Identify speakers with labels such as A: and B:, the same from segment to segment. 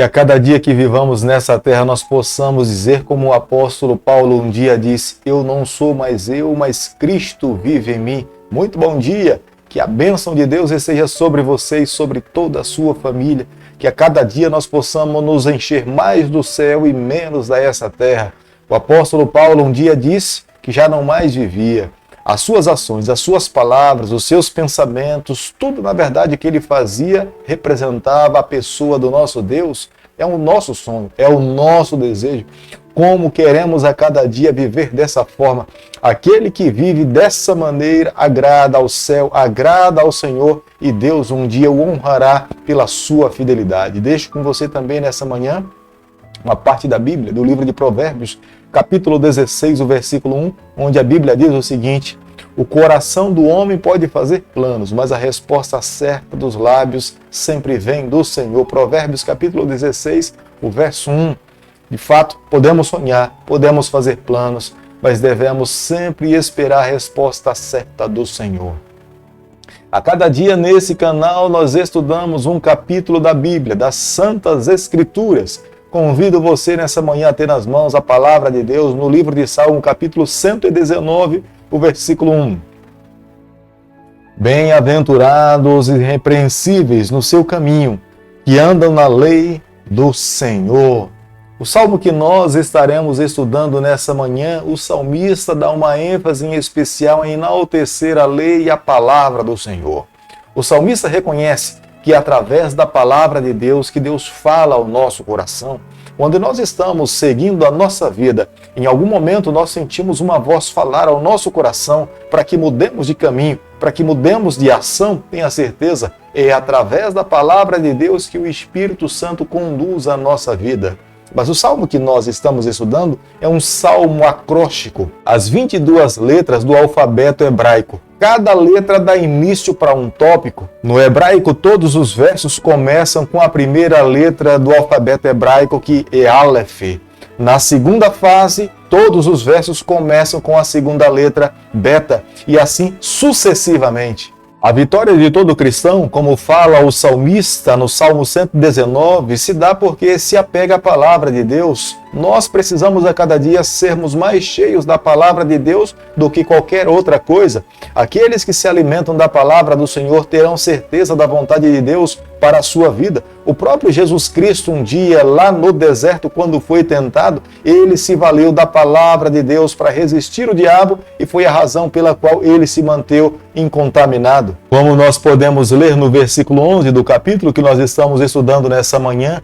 A: a cada dia que vivamos nessa terra nós possamos dizer como o apóstolo Paulo um dia disse: eu não sou mais eu, mas Cristo vive em mim. Muito bom dia, que a bênção de Deus esteja sobre você e sobre toda a sua família, que a cada dia nós possamos nos encher mais do céu e menos dessa terra. O apóstolo Paulo um dia disse que já não mais vivia. As suas ações, as suas palavras, os seus pensamentos, tudo na verdade que ele fazia representava a pessoa do nosso Deus. É o nosso sonho, é o nosso desejo. Como queremos a cada dia viver dessa forma. Aquele que vive dessa maneira agrada ao céu, agrada ao Senhor, e Deus um dia o honrará pela sua fidelidade. Deixo com você também nessa manhã uma parte da Bíblia, do livro de Provérbios, capítulo 16, o versículo 1, onde a Bíblia diz o seguinte: o coração do homem pode fazer planos, mas a resposta certa dos lábios sempre vem do Senhor. Provérbios capítulo 16, o verso 1. De fato, podemos sonhar, podemos fazer planos, mas devemos sempre esperar a resposta certa do Senhor. A cada dia nesse canal nós estudamos um capítulo da Bíblia, das Santas Escrituras. Convido você nessa manhã a ter nas mãos a palavra de Deus no livro de Salmo, capítulo 119, o versículo 1. Bem-aventurados e irrepreensíveis no seu caminho, que andam na lei do Senhor. O salmo que nós estaremos estudando nessa manhã, o salmista dá uma ênfase em especial em enaltecer a lei e a palavra do Senhor. O salmista reconhece que é através da palavra de Deus que Deus fala ao nosso coração. Quando nós estamos seguindo a nossa vida, em algum momento nós sentimos uma voz falar ao nosso coração para que mudemos de caminho, para que mudemos de ação. Tenha certeza, é através da palavra de Deus que o Espírito Santo conduz a nossa vida. Mas o salmo que nós estamos estudando é um salmo acróstico, as 22 letras do alfabeto hebraico. Cada letra dá início para um tópico. No hebraico, todos os versos começam com a primeira letra do alfabeto hebraico, que é Aleph. Na segunda fase, todos os versos começam com a segunda letra, Beta, e assim sucessivamente. A vitória de todo cristão, como fala o salmista no Salmo 119, se dá porque se apega à palavra de Deus. Nós precisamos a cada dia sermos mais cheios da palavra de Deus do que qualquer outra coisa. Aqueles que se alimentam da palavra do Senhor terão certeza da vontade de Deus para a sua vida. O próprio Jesus Cristo, um dia lá no deserto, quando foi tentado, ele se valeu da palavra de Deus para resistir o diabo e foi a razão pela qual ele se manteve incontaminado. Como nós podemos ler no versículo 11 do capítulo que nós estamos estudando nessa manhã,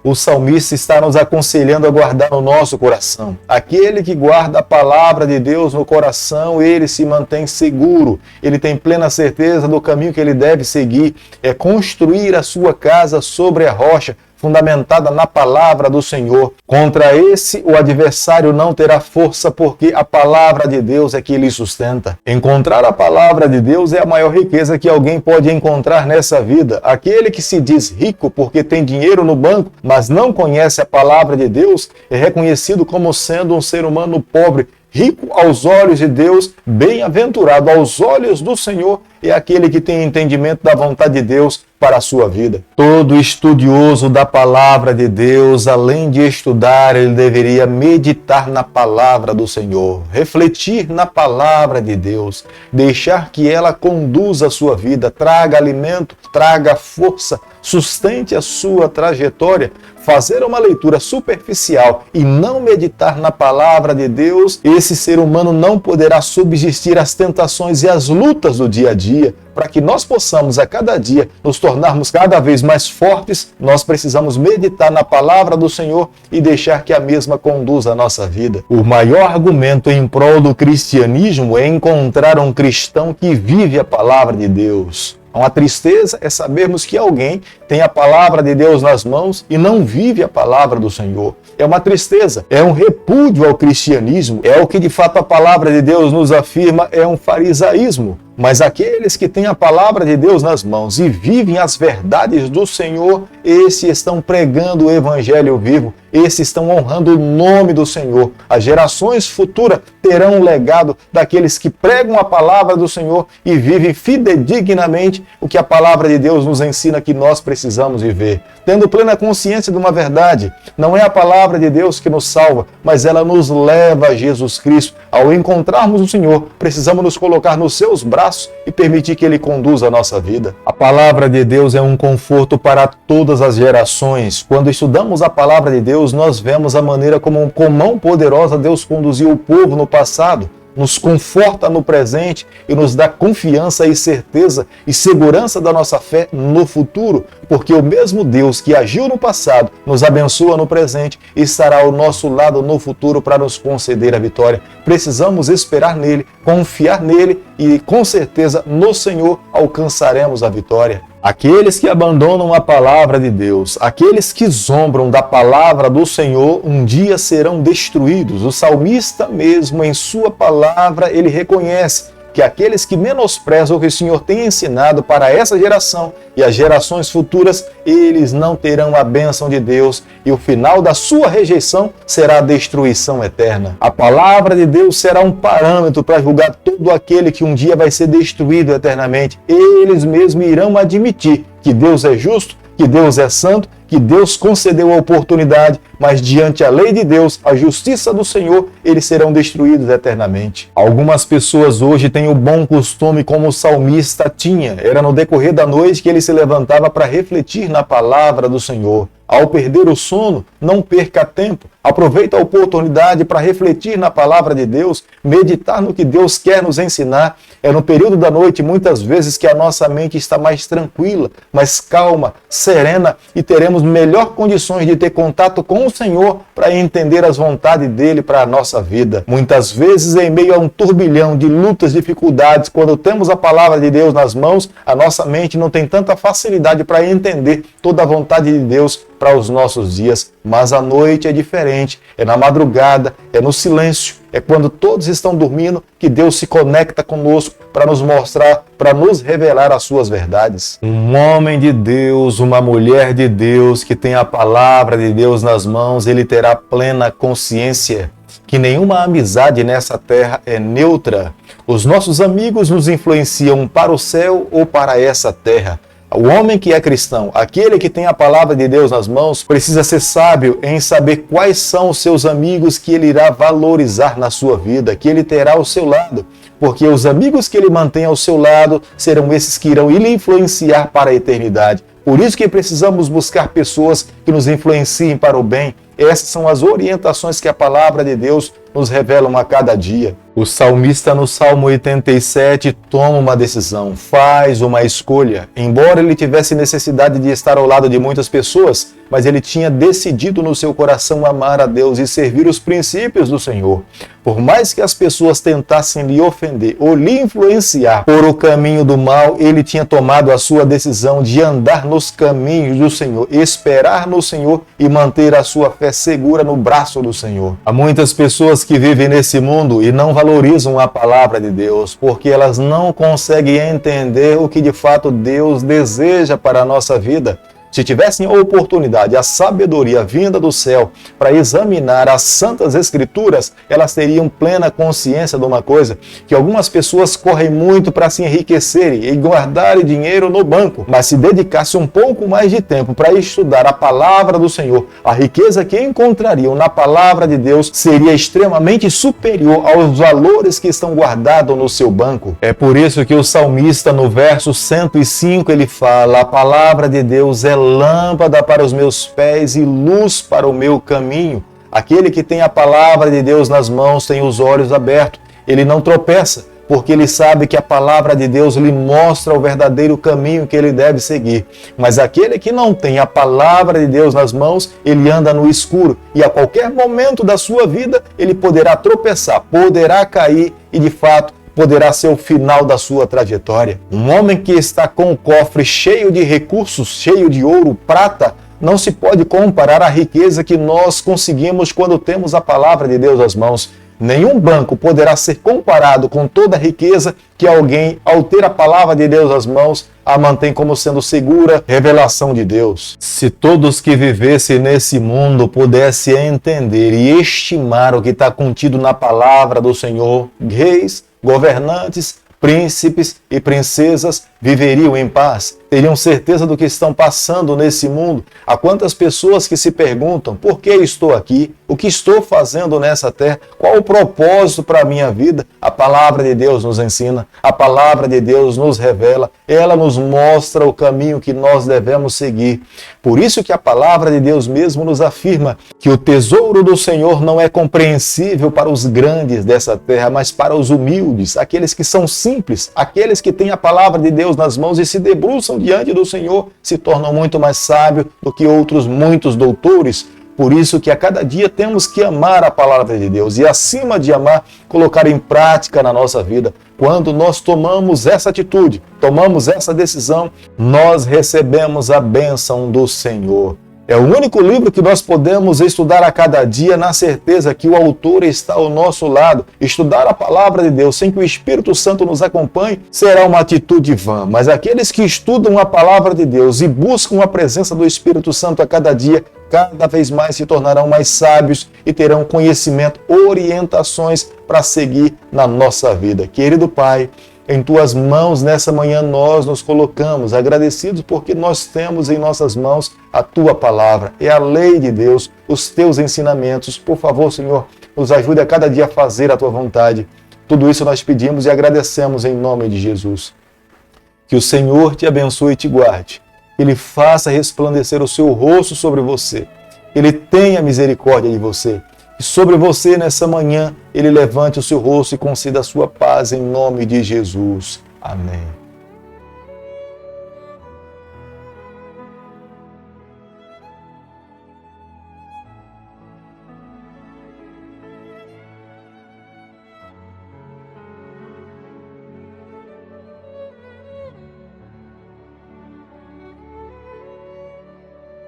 A: o salmista está nos aconselhando a guardar no nosso coração. Aquele que guarda a palavra de Deus no coração, ele se mantém seguro. Ele tem plena certeza do caminho que ele deve seguir. É construir a sua casa sobre a rocha, fundamentada na palavra do Senhor. Contra esse, o adversário não terá força, porque a palavra de Deus é que lhe sustenta. Encontrar a palavra de Deus é a maior riqueza que alguém pode encontrar nessa vida. Aquele que se diz rico porque tem dinheiro no banco, mas não conhece a palavra de Deus, é reconhecido como sendo um ser humano pobre. Rico aos olhos de Deus, bem-aventurado aos olhos do Senhor, é aquele que tem entendimento da vontade de Deus para a sua vida. Todo estudioso da palavra de Deus, além de estudar, ele deveria meditar na palavra do Senhor, refletir na palavra de Deus, deixar que ela conduza a sua vida, traga alimento, traga força, sustente a sua trajetória. Fazer uma leitura superficial e não meditar na palavra de Deus, esse ser humano não poderá subsistir às tentações e às lutas do dia a dia. Para que nós possamos a cada dia nos tornarmos cada vez mais fortes, nós precisamos meditar na palavra do Senhor e deixar que a mesma conduza a nossa vida. O maior argumento em prol do cristianismo é encontrar um cristão que vive a palavra de Deus. Uma tristeza é sabermos que alguém tem a palavra de Deus nas mãos e não vive a palavra do Senhor. É uma tristeza, é um repúdio ao cristianismo, é o que de fato a palavra de Deus nos afirma, é um farisaísmo. Mas aqueles que têm a palavra de Deus nas mãos e vivem as verdades do Senhor, esses estão pregando o evangelho vivo, esses estão honrando o nome do Senhor. As gerações futuras terão um legado daqueles que pregam a palavra do Senhor e vivem fidedignamente o que a palavra de Deus nos ensina que nós precisamos viver. Tendo plena consciência de uma verdade, não é a palavra de Deus que nos salva, mas ela nos leva a Jesus Cristo. Ao encontrarmos o Senhor, precisamos nos colocar nos seus braços e permitir que Ele conduza a nossa vida. A palavra de Deus é um conforto para todas as gerações. Quando estudamos a palavra de Deus, nós vemos a maneira como com mão poderosa Deus conduziu o povo no passado, nos conforta no presente e nos dá confiança e certeza e segurança da nossa fé no futuro, porque o mesmo Deus que agiu no passado nos abençoa no presente e estará ao nosso lado no futuro para nos conceder a vitória. Precisamos esperar nele, confiar nele e com certeza no Senhor alcançaremos a vitória. Aqueles que abandonam a palavra de Deus, aqueles que zombam da palavra do Senhor, um dia serão destruídos. O salmista mesmo, em sua palavra, ele reconhece que aqueles que menosprezam o que o Senhor tem ensinado para essa geração e as gerações futuras, eles não terão a bênção de Deus e o final da sua rejeição será a destruição eterna. A palavra de Deus será um parâmetro para julgar todo aquele que um dia vai ser destruído eternamente. Eles mesmos irão admitir que Deus é justo, que Deus é santo, que Deus concedeu a oportunidade, mas diante a lei de Deus, a justiça do Senhor, eles serão destruídos eternamente. Algumas pessoas hoje têm o bom costume, como o salmista tinha. Era no decorrer da noite que ele se levantava para refletir na palavra do Senhor. Ao perder o sono, não perca tempo. Aproveita a oportunidade para refletir na palavra de Deus, meditar no que Deus quer nos ensinar. É no período da noite, muitas vezes, que a nossa mente está mais tranquila, mais calma, serena e teremos melhor condições de ter contato com o Senhor para entender as vontades dele para a nossa vida. Muitas vezes, em meio a um turbilhão de lutas, dificuldades, quando temos a palavra de Deus nas mãos, a nossa mente não tem tanta facilidade para entender toda a vontade de Deus para os nossos dias. Mas a noite é diferente, é na madrugada, é no silêncio, é quando todos estão dormindo que Deus se conecta conosco para nos mostrar, para nos revelar as suas verdades. Um homem de Deus, uma mulher de Deus que tem a palavra de Deus nas mãos, ele terá plena consciência que nenhuma amizade nessa terra é neutra. Os nossos amigos nos influenciam para o céu ou para essa terra. O homem que é cristão, aquele que tem a palavra de Deus nas mãos, precisa ser sábio em saber quais são os seus amigos que ele irá valorizar na sua vida, que ele terá ao seu lado. Porque os amigos que ele mantém ao seu lado serão esses que irão lhe influenciar para a eternidade. Por isso que precisamos buscar pessoas que nos influenciem para o bem. Essas são as orientações que a palavra de Deus nos revela a cada dia. O salmista no Salmo 87 toma uma decisão, faz uma escolha. Embora ele tivesse necessidade de estar ao lado de muitas pessoas, mas ele tinha decidido no seu coração amar a Deus e servir os princípios do Senhor. Por mais que as pessoas tentassem lhe ofender ou lhe influenciar por o caminho do mal, ele tinha tomado a sua decisão de andar nos caminhos do Senhor, esperar no Senhor e manter a sua fé segura no braço do Senhor. Há muitas pessoas que vivem nesse mundo e não valorizam a palavra de Deus, porque elas não conseguem entender o que de fato Deus deseja para a nossa vida. Se tivessem a oportunidade, a sabedoria vinda do céu para examinar as santas escrituras, elas teriam plena consciência de uma coisa, que algumas pessoas correm muito para se enriquecerem e guardarem dinheiro no banco, mas se dedicasse um pouco mais de tempo para estudar a palavra do Senhor, a riqueza que encontrariam na palavra de Deus seria extremamente superior aos valores que estão guardados no seu banco. É por isso que o salmista no verso 105 ele fala: a palavra de Deus é lâmpada para os meus pés e luz para o meu caminho. Aquele que tem a palavra de Deus nas mãos tem os olhos abertos. Ele não tropeça, porque ele sabe que a palavra de Deus lhe mostra o verdadeiro caminho que ele deve seguir. Mas aquele que não tem a palavra de Deus nas mãos, ele anda no escuro e a qualquer momento da sua vida ele poderá tropeçar, poderá cair e de fato poderá ser o final da sua trajetória. Um homem que está com o cofre cheio de recursos, cheio de ouro, prata, não se pode comparar à riqueza que nós conseguimos quando temos a palavra de Deus nas mãos. Nenhum banco poderá ser comparado com toda a riqueza que alguém, ao ter a palavra de Deus nas mãos, a mantém como sendo segura revelação de Deus. Se todos que vivessem nesse mundo pudessem entender e estimar o que está contido na palavra do Senhor, reis, governantes, príncipes e princesas viveriam em paz, teriam certeza do que estão passando nesse mundo. Há quantas pessoas que se perguntam: por que estou aqui? O que estou fazendo nessa terra? Qual o propósito para a minha vida? A palavra de Deus nos ensina, a palavra de Deus nos revela, ela nos mostra o caminho que nós devemos seguir. Por isso que a palavra de Deus mesmo nos afirma que o tesouro do Senhor não é compreensível para os grandes dessa terra, mas para os humildes, aqueles que são simples, aqueles que têm a palavra de Deus nas mãos e se debruçam diante do Senhor, se tornam muito mais sábios do que outros muitos doutores. Por isso que a cada dia temos que amar a palavra de Deus e, acima de amar, colocar em prática na nossa vida. Quando nós tomamos essa atitude, tomamos essa decisão, nós recebemos a bênção do Senhor. É o único livro que nós podemos estudar a cada dia na certeza que o autor está ao nosso lado. Estudar a palavra de Deus sem que o Espírito Santo nos acompanhe será uma atitude vã. Mas aqueles que estudam a palavra de Deus e buscam a presença do Espírito Santo a cada dia, cada vez mais se tornarão mais sábios e terão conhecimento, orientações para seguir na nossa vida. Querido Pai, em Tuas mãos, nessa manhã, nós nos colocamos agradecidos porque nós temos em nossas mãos a Tua palavra. É a lei de Deus, os Teus ensinamentos. Por favor, Senhor, nos ajude a cada dia a fazer a Tua vontade. Tudo isso nós pedimos e agradecemos em nome de Jesus. Que o Senhor te abençoe e te guarde. Que Ele faça resplandecer o seu rosto sobre você. Que Ele tenha misericórdia de você. E sobre você, nessa manhã, Ele levante o seu rosto e conceda a sua paz em nome de Jesus. Amém.